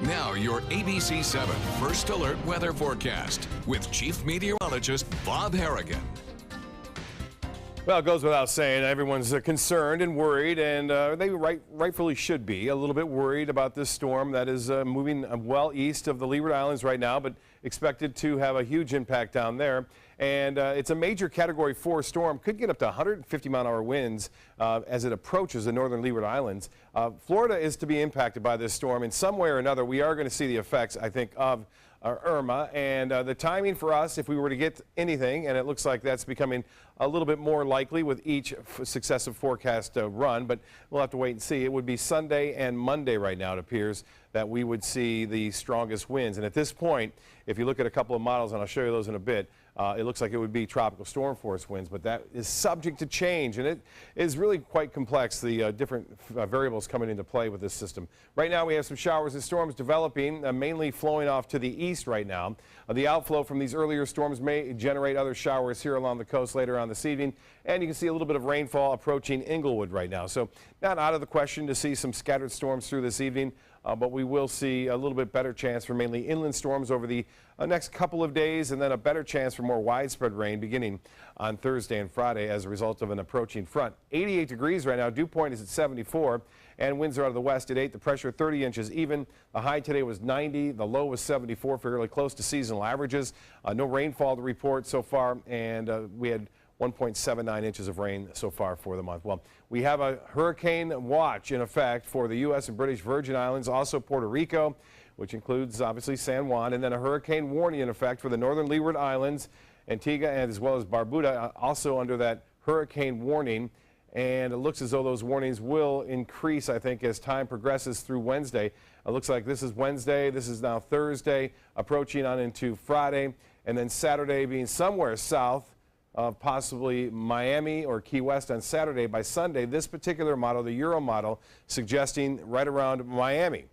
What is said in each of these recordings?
Now, your ABC 7 First Alert weather forecast with Chief Meteorologist Bob Harrigan. Well, it goes without saying, everyone's concerned and worried, and they rightfully should be a little bit worried about this storm that is moving well east of the Leeward Islands right now, but expected to have a huge impact down there. And it's a major Category 4 storm, could get up to 150-mile-an-hour winds as it approaches the northern Leeward Islands. Florida is to be impacted by this storm in some way or another. We are going to see the effects, I think, of Irma, and the timing for us, if we were to get anything, and it looks like that's becoming a little bit more likely with each successive forecast run, but we'll have to wait and see. It would be Sunday and Monday right now, it appears, that we would see the strongest winds. And at this point, if you look at a couple of models, and I'll show you those in a bit, it looks like it would be tropical storm force winds, but that is subject to change, and it is really quite complex, the different variables coming into play with this system. Right now we have some showers and storms developing, mainly flowing off to the east right now. The outflow from these earlier storms may generate other showers here along the coast later on this evening, and you can see a little bit of rainfall approaching Inglewood right now. So not out of the question to see some scattered storms through this evening. But we will see a little bit better chance for mainly inland storms over the next couple of days, and then a better chance for more widespread rain beginning on Thursday and Friday as a result of an approaching front. 88 degrees right now. Dew point is at 74, and winds are out of the west at 8. The pressure 30 inches even. The high today was 90. The low was 74, fairly close to seasonal averages. No rainfall to report so far, and we had 1.79 inches of rain so far for the month. Well, we have a hurricane watch in effect for the U.S. and British Virgin Islands, also Puerto Rico, which includes obviously San Juan, and then a hurricane warning in effect for the northern Leeward Islands, Antigua, and as well as Barbuda, also under that hurricane warning. And it looks as though those warnings will increase, I think, as time progresses through Wednesday. It looks like this is Wednesday, this is now Thursday, approaching on into Friday, and then Saturday being somewhere south of possibly Miami or Key West on Saturday. By Sunday, this particular model, the Euro model, suggesting right around Miami.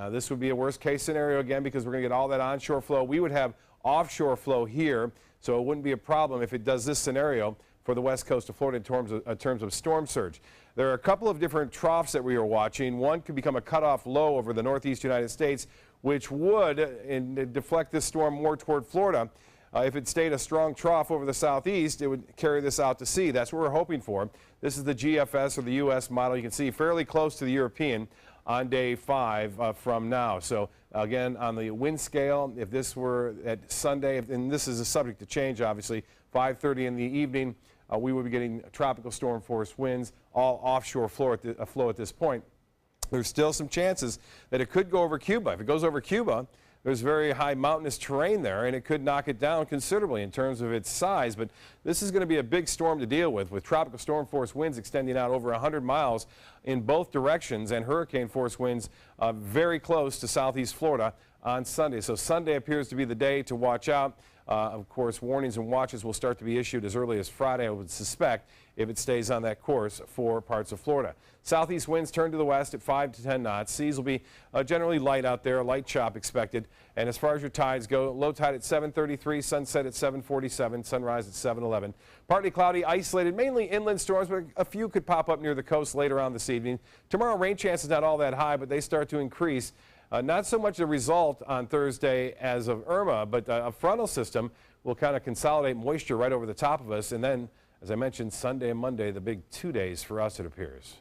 This would be a worst case scenario again because we're going to get all that onshore flow. We would have offshore flow here, so it wouldn't be a problem if it does this scenario for the west coast of Florida in terms of storm surge. There are a couple of different troughs that we are watching. One could become a cutoff low over the northeast United States, which would deflect this storm more toward Florida. If it stayed a strong trough over the southeast, it would carry this out to sea. That's what we're hoping for. This is the GFS or the U.S. model. You can see fairly close to the European on day 5 from now. So again, on the wind scale, if this were at Sunday, and this is a subject to change, obviously, 5:30 in the evening, we would be getting tropical storm force winds, all offshore flow at this point. There's still some chances that it could go over Cuba. If it goes over Cuba, there's very high mountainous terrain there, and it could knock it down considerably in terms of its size. But this is going to be a big storm to deal with tropical storm force winds extending out over 100 miles in both directions, and hurricane force winds very close to southeast Florida on Sunday. So Sunday appears to be the day to watch out. Of course, warnings and watches will start to be issued as early as Friday, I would suspect, if it stays on that course for parts of Florida. Southeast winds turn to the west at 5 to 10 knots. Seas will be generally light out there, a light chop expected. And as far as your tides go, low tide at 7:33, sunset at 7:47, sunrise at 7:11. Partly cloudy, isolated, mainly inland storms, but a few could pop up near the coast later on this evening. Tomorrow, rain chances not all that high, but they start to increase. Not so much a result on Thursday as of Irma, but a frontal system will kind of consolidate moisture right over the top of us. And then, as I mentioned, Sunday and Monday, the big 2 days for us, it appears.